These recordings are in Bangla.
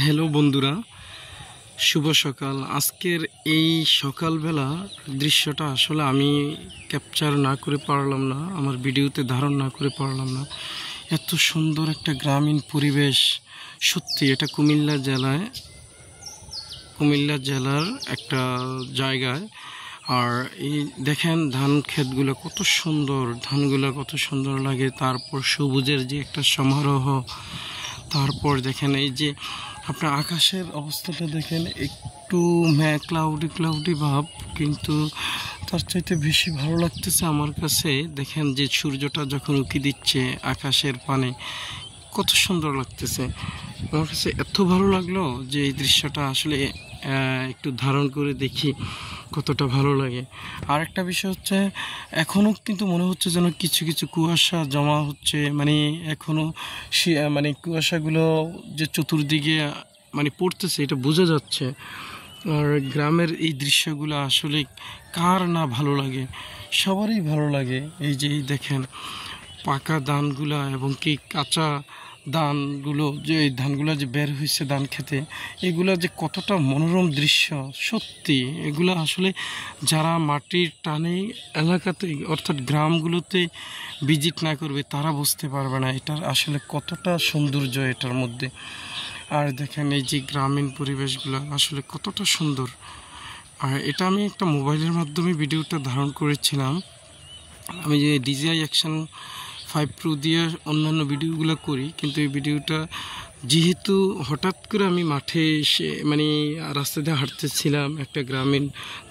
হ্যালো বন্ধুরা, শুভ সকাল। আজকের এই সকালবেলা দৃশ্যটা আসলে আমি ক্যাপচার না করে পারলাম না, আমার ভিডিওতে ধারণ না করে পারলাম না। এত সুন্দর একটা গ্রামীণ পরিবেশ, সত্যি এটা কুমিল্লা জেলার একটা জায়গায়। আর এই দেখেন ধান ক্ষেতগুলো কত সুন্দর, ধানগুলো কত সুন্দর লাগে। তারপর সবুজের যে একটা সমারোহ, তারপর দেখেন এই যে আপনার আকাশের অবস্থাটা দেখেন, একটু ক্লাউডি ভাব, কিন্তু তার চাইতে বেশি ভালো লাগতেছে আমার কাছে। দেখেন যে সূর্যটা যখন উঁকি দিচ্ছে আকাশের পানে, কত সুন্দর লাগতেছে। আমার কাছে এত ভালো লাগলো যে এই দৃশ্যটা আসলে একটু ধারণ করে দেখি কতটা ভালো লাগে। আর একটা বিষয় হচ্ছে, এখনও কিন্তু মনে হচ্ছে যেন কিছু কিছু কুয়াশা জমা হচ্ছে, মানে এখনও মানে কুয়াশাগুলো যে চতুর্দিকে মানে পড়তেছে, এটা বোঝা যাচ্ছে। আর গ্রামের এই দৃশ্যগুলো আসলে কার না ভালো লাগে, সবারই ভালো লাগে। এই যে দেখেন পাকা ধানগুলা এবং কি কাঁচা ধানগুলো, যে এই ধানগুলো যে বের হয়েছে ধান খেতে, এগুলা যে কতটা মনোরম দৃশ্য। সত্যি এগুলো আসলে যারা মাটির টানে এলাকাতে অর্থাৎ গ্রামগুলোতে ভিজিট না করবে তারা বুঝতে পারবে না এটার আসলে কতটা সৌন্দর্য এটার মধ্যে। আর দেখেন এই যে গ্রামীণ পরিবেশগুলো আসলে কতটা সুন্দর। আর এটা আমি একটা মোবাইলের মাধ্যমে ভিডিওটা ধারণ করেছিলাম। আমি যে DJI Action 5 Pro দিয়ে অন্যান্য ভিডিওগুলো করি, কিন্তু এই ভিডিওটা যেহেতু হঠাৎ করে আমি মাঠে এসে মানে রাস্তা দিয়ে হাঁটতেছিলাম একটা গ্রামীণ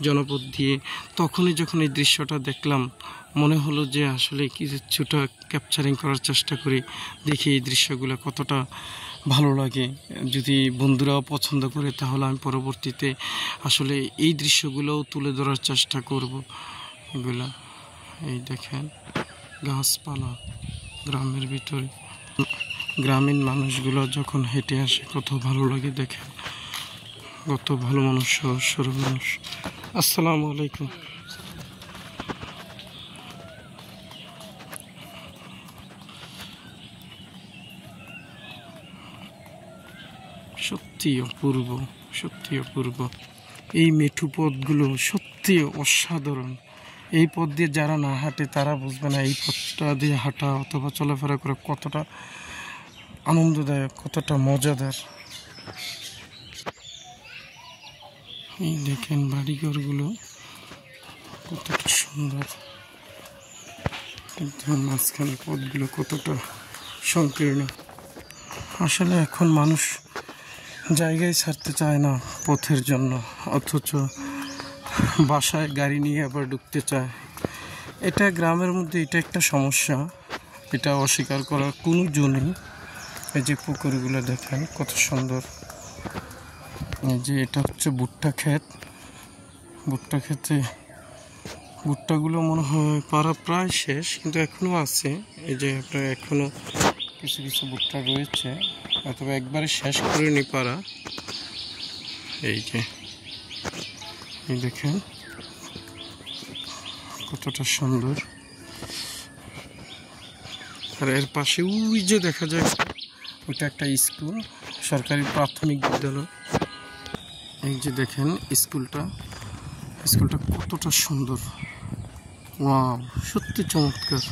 জনপদ দিয়ে, তখনই যখন এই দৃশ্যটা দেখলাম মনে হলো যে আসলে কিছুটা ক্যাপচারিং করার চেষ্টা করি, দেখি এই দৃশ্যগুলো কতটা ভালো লাগে। যদি বন্ধুরাও পছন্দ করে তাহলে আমি পরবর্তীতে আসলে এই দৃশ্যগুলোও তুলে ধরার চেষ্টা করব। এগুলা এই দেখেন গাছপালা, গ্রামের ভিতরে গ্রামীণ মানুষগুলো যখন হেঁটে আসে কত ভালো লাগে। দেখেন কত ভালো মানুষ, সহজ সরল মানুষ। আসসালামু আলাইকুম। সত্যি অপূর্ব, সত্যি অপূর্ব। এই মেঠু পথগুলো সত্যি অসাধারণ। এই পথ দিয়ে যারা না হাঁটে তারা বুঝবে না এই পথটা দিয়ে হাঁটা অথবা চলাফেরা করে কতটা আনন্দদায়ক, কতটা মজাদার। এই দেখেন বাড়িঘরগুলো কতটা সুন্দর, কিন্তু মাঝখানে পথগুলো কতটা সংকীর্ণ। আসলে এখন মানুষ জায়গায় ছাড়তে চায় না পথের জন্য, অথচ বাসায় গাড়ি নিয়ে আবার ঢুকতে চায়। এটা গ্রামের মধ্যে এটা একটা সমস্যা, এটা অস্বীকার করার কোনো জো নেই। এই যে পুকুরগুলো দেখেন কত সুন্দর। এই যে এটা হচ্ছে ভুট্টা ক্ষেত, ভুট্টা ক্ষেতে ভুট্টাগুলো মনে হয় পারা প্রায় শেষ, কিন্তু এখনও আছে। এই যে আপনার এখনও কিছু কিছু ভুট্টা রয়েছে, অথবা একবারে শেষ করেনি পারা। এই যে এই দেখেন কতটা সুন্দর। আর এর পাশে ওই যে দেখা যায় ওটা একটা স্কুল, সরকারি প্রাথমিক বিদ্যালয়। এই যে দেখেন স্কুলটা কতটা সুন্দর, ওয়াও, সত্যি চমৎকার।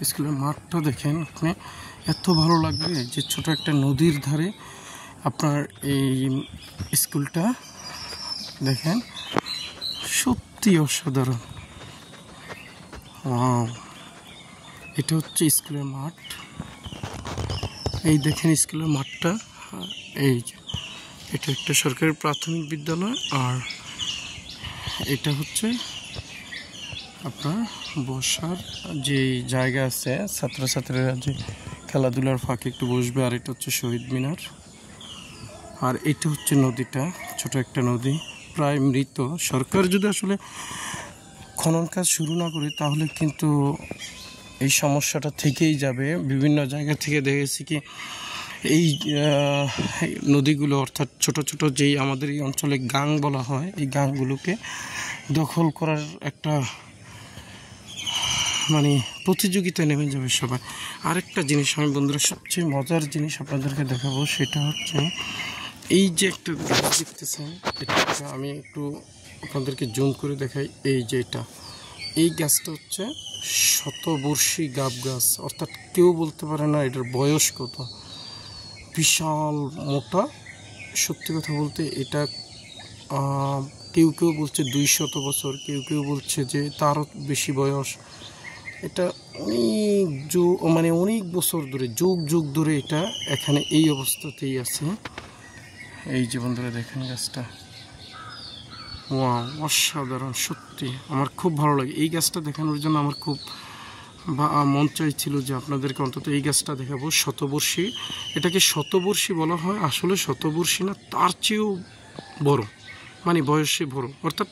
স্কুলের মাঠটা দেখেন আপনি, এত ভালো লাগবে যে ছোট একটা নদীর ধারে আপনার এই স্কুলটা দেখেন, সত্যি অসাধারণ। ওয়াও, এটা হচ্ছে স্কুলের মাঠ। এই দেখেন স্কুলের মাঠটা। এই এটা একটা সরকারি প্রাথমিক বিদ্যালয়, আর এটা হচ্ছে আপনার বসার যে জায়গা আছে, ছাত্রছাত্রীরা যে খেলাধুলার ফাঁকে একটু বসবে। আর এটা হচ্ছে শহীদ মিনার। আর এটা হচ্ছে নদীটা, ছোট একটা নদী, প্রায় মৃত। সরকার যদি আসলে খনন কাজ শুরু না করে তাহলে কিন্তু এই সমস্যাটা থেকেই যাবে। বিভিন্ন জায়গা থেকে দেখেছি কি এই নদীগুলো, অর্থাৎ ছোট ছোট যেই আমাদের এই অঞ্চলে গাং বলা হয়, এই গাংগুলোকে দখল করার একটা মানে প্রতিযোগিতায় নেমে যাবে সবাই। আরেকটা জিনিস আমি বন্ধুরা সবচেয়ে মজার জিনিস আপনাদেরকে দেখাবো, সেটা হচ্ছে এই যে একটা গাছ দেখতেছেন, এটা আমি একটু আপনাদেরকে জুম করে দেখাই। এই যে এই গাছটা হচ্ছে শতবর্ষী গাব গাছ, অর্থাৎ কেউ বলতে পারে না এটার বয়স কত। বিশাল মোটা, সত্যি কথা বলতে এটা কেউ কেউ বলছে 200 বছর, কেউ কেউ বলছে যে তারও বেশি বয়স। এটা অনেক বছর ধরে, যুগ যুগ ধরে এটা এখানে এই অবস্থাতেই আছে। এই যে বন্ধুরা দেখেন গাছটা, ওয়াও, অসাধারণ। সত্যি আমার খুব ভালো লাগে এই গাছটা দেখানোর জন্য। আমার খুব মন চাইছিল যে আপনাদেরকে অন্তত এই গাছটা দেখাবো। শতবর্ষী, এটাকে শতবর্ষী বলা হয়, আসলে শতবর্ষী না, তার চেয়েও বড়, মানে বয়সে বড়, অর্থাৎ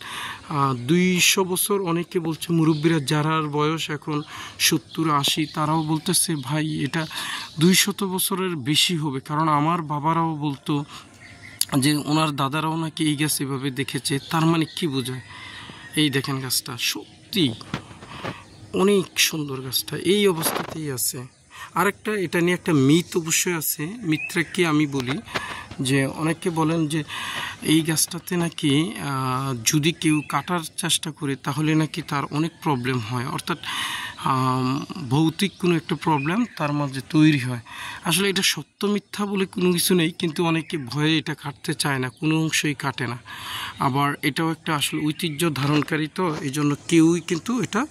200 বছর। অনেকে বলছে, মুরব্বীরা যারার বয়স এখন 70-80, তারাও বলতেছে ভাই এটা 200 বছরের বেশি হবে। কারণ আমার বাবারাও বলতো যে ওনার দাদারাও নাকি এই গাছ এভাবে দেখেছে। তার মানে কি বোঝায়? এই দেখেন গাছটা সত্যি অনেক সুন্দর, গাছটা এই অবস্থাতেই আছে। আরেকটা এটা নিয়ে একটা মিথ অবশ্যই আছে। মিথটা কি আমি বলি, যে অনেকে বলেন যে এই গাছটাতে নাকি যদি কেউ কাটার চেষ্টা করে তাহলে নাকি তার অনেক প্রবলেম হয়, অর্থাৎ ভৌতিক কোনো একটা প্রবলেম তার মাঝে তৈরি হয়। আসলে এটা সত্য মিথ্যা বলে কোনো কিছু নেই, কিন্তু অনেকে ভয়ে এটা কাটতে চায় না, কোনো অংশই কাটে না। আবার এটাও একটা আসলে ঐতিহ্য ধারণকারী, তো এই জন্য কেউই কিন্তু এটা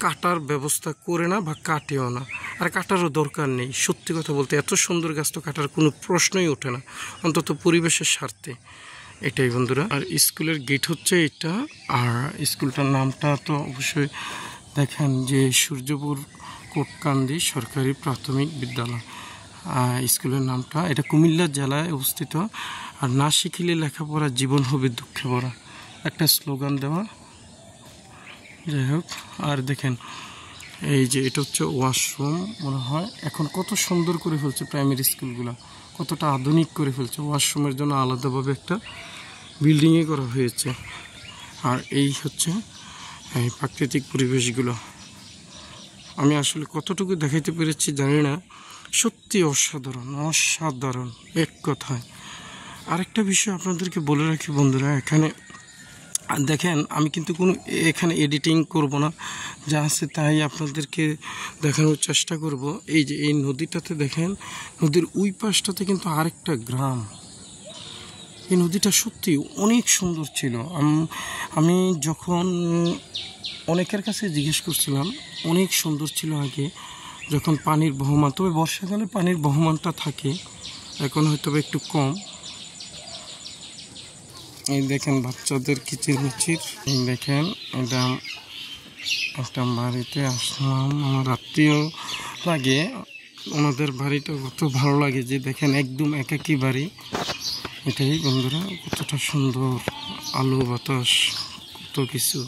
কাটার ব্যবস্থা করে না বা কাটেও না, আর কাটারও দরকার নেই। সত্যি কথা বলতে এত সুন্দর গাছ তো কাটার কোনো প্রশ্নই ওঠে না, অন্তত পরিবেশের স্বার্থে। এটাই বন্ধুরা। আর স্কুলের গেট হচ্ছে এটা, আর স্কুলটার নামটা তো অবশ্যই দেখেন যে সূর্যপুর কোটকান্দি সরকারি প্রাথমিক বিদ্যালয় স্কুলের নামটা। এটা কুমিল্লা জেলায় অবস্থিত। আর না শিখিলে লেখাপড়া জীবন হবে দুঃখে ভরা, একটা স্লোগান দেওয়া। যাই হোক, আর দেখেন এই যে এটা হচ্ছে ওয়াশরুম মনে হয়। এখন কত সুন্দর করে ফেলছে প্রাইমারি স্কুলগুলো, কতটা আধুনিক করে ফেলছে। ওয়াশরুমের জন্য আলাদাভাবে একটা বিল্ডিংয়ে করা হয়েছে। আর এই হচ্ছে এই প্রাকৃতিক পরিবেশগুলো। আমি আসলে কতটুকু দেখাইতে পেরেছি জানি না, সত্যি অসাধারণ, অসাধারণ এক কথায়। আরেকটা বিষয় আপনাদেরকে বলে রাখি বন্ধুরা, এখানে দেখেন আমি কিন্তু কোনো এখানে এডিটিং করব না, যা আছে তাই আপনাদেরকে দেখানোর চেষ্টা করব। এই যে এই নদীটাতে দেখেন, নদীর ওই পাশটাতে কিন্তু আরেকটা গ্রাম। এই নদীটা সত্যি অনেক সুন্দর ছিল। আমি যখন অনেকের কাছে জিজ্ঞেস করছিলাম, অনেক সুন্দর ছিল আগে যখন পানির বহমান, তবে বর্ষাকালে পানির বহমানটা থাকে, এখন হয়তো একটু কম। এই দেখেন বাচ্চাদের কিচিরমিচির। এই দেখেন এটা একটা বাড়িতে আসলাম, আমার আত্মীয় লাগে, ওনাদের বাড়িটা কত ভালো লাগে যে দেখেন একদম একাকী বাড়ি। এটাই বন্ধুরা, কতটা সুন্দর আলো বাতাস, কত কিছু।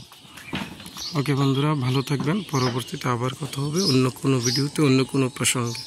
ওকে বন্ধুরা, ভালো থাকবেন। পরবর্তীতে আবার কথা হবে অন্য কোনো ভিডিওতে, অন্য কোনো প্রসঙ্গে।